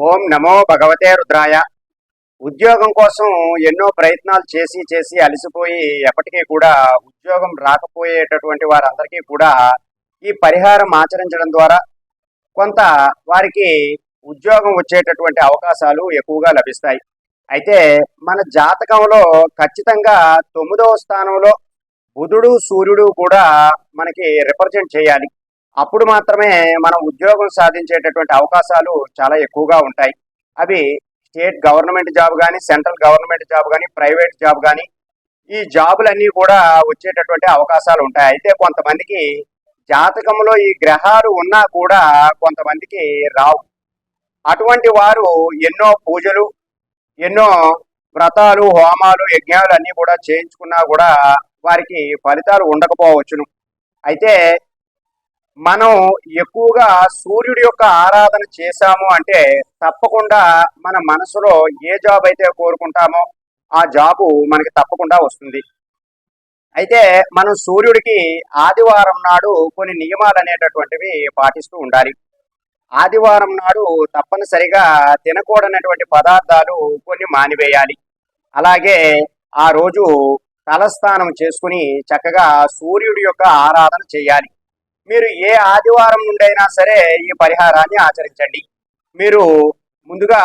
ఓం నమో భగవతే రుద్రాయ. ఉద్యోగం కోసం ఎన్నో ప్రయత్నాలు చేసి చేసి అలసిపోయి ఎప్పటికీ కూడా ఉద్యోగం రాకపోయేటటువంటి వారందరికీ కూడా ఈ పరిహారం ఆచరించడం ద్వారా కొంత వారికి ఉద్యోగం వచ్చేటటువంటి అవకాశాలు ఎక్కువగా లభిస్తాయి. అయితే మన జాతకంలో ఖచ్చితంగా 9వ స్థానంలో బుధుడు సూర్యుడు కూడా మనకి రిప్రజెంట్ చేయాలి. అప్పుడు మాత్రమే మనం ఉద్యోగం సాధించేటటువంటి అవకాశాలు చాలా ఎక్కువగా ఉంటాయి. అవి స్టేట్ గవర్నమెంట్ జాబ్ కానీ, సెంట్రల్ గవర్నమెంట్ జాబ్ కానీ, ప్రైవేట్ జాబ్ కానీ, ఈ జాబులన్నీ కూడా వచ్చేటటువంటి అవకాశాలు ఉంటాయి. అయితే కొంతమందికి జాతకంలో ఈ గ్రహాలు ఉన్నా కూడా కొంతమందికి రావు. అటువంటి వారు ఎన్నో పూజలు, ఎన్నో వ్రతాలు, హోమాలు, యజ్ఞాలు అన్నీ కూడా చేయించుకున్నా కూడా వారికి ఫలితాలు ఉండకపోవచ్చును. అయితే మనం ఎక్కువగా సూర్యుడి యొక్క ఆరాధన చేశాము అంటే తప్పకుండా మన మనసులో ఏ జాబ్ అయితే కోరుకుంటామో ఆ జాబు మనకి తప్పకుండా వస్తుంది. అయితే మనం సూర్యుడికి ఆదివారం నాడు కొన్ని నియమాలు అనేటటువంటివి పాటిస్తూ ఉండాలి. ఆదివారం నాడు తప్పనిసరిగా తినకూడనటువంటి పదార్థాలు కొన్ని మానివేయాలి. అలాగే ఆ రోజు తలస్నానం చేసుకుని చక్కగా సూర్యుడి యొక్క ఆరాధన చేయాలి. మీరు ఏ ఆదివారం నుండి అయినా సరే ఈ పరిహారాన్ని ఆచరించండి. మీరు ముందుగా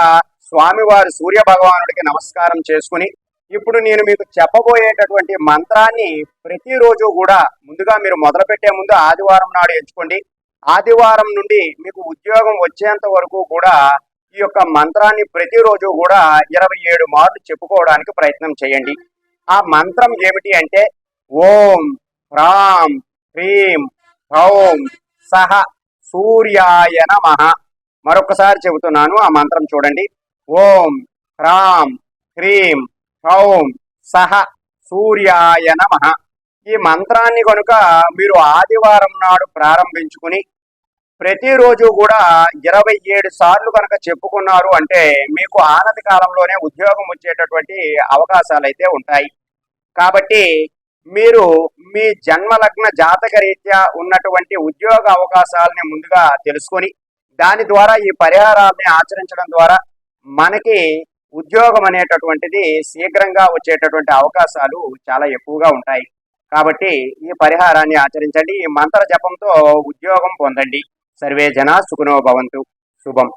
స్వామివారి సూర్య భగవానుడికి నమస్కారం చేసుకుని ఇప్పుడు నేను మీకు చెప్పబోయేటటువంటి మంత్రాన్ని ప్రతిరోజు కూడా ముందుగా మీరు మొదలుపెట్టే ముందు ఆదివారం నాడు ఎంచుకోండి. ఆదివారం నుండి మీకు ఉద్యోగం వచ్చేంత వరకు కూడా ఈ యొక్క మంత్రాన్ని ప్రతిరోజు కూడా 27 మార్లు చెప్పుకోవడానికి ప్రయత్నం చేయండి. ఆ మంత్రం ఏమిటి అంటే ఓం హ్రాం హ్రీం ఓం సహ సూర్యాయ నమః. మరొకసారి చెబుతున్నాను, ఆ మంత్రం చూడండి. ఓం హ్రాం హ్రీం ఓం సహ సూర్యాయ నమః. ఈ మంత్రాన్ని కనుక మీరు ఆదివారం నాడు ప్రారంభించుకుని ప్రతిరోజు కూడా 27 సార్లు కనుక చెప్పుకున్నారు అంటే మీకు ఆనతి కాలంలోనే ఉద్యోగం వచ్చేటటువంటి అవకాశాలు అయితే ఉంటాయి. కాబట్టి మీరు మీ జన్మలగ్న జాతక రీత్యా ఉన్నటువంటి ఉద్యోగ అవకాశాలని ముందుగా తెలుసుకొని దాని ద్వారా ఈ పరిహారాన్ని ఆచరించడం ద్వారా మనకి ఉద్యోగం అనేటటువంటిది శీఘ్రంగా వచ్చేటటువంటి అవకాశాలు చాలా ఎక్కువగా ఉంటాయి. కాబట్టి ఈ పరిహారాన్ని ఆచరించండి. ఈ మంత్ర జపంతో ఉద్యోగం పొందండి. సర్వే జనా సుఖినో భవంతు. శుభం.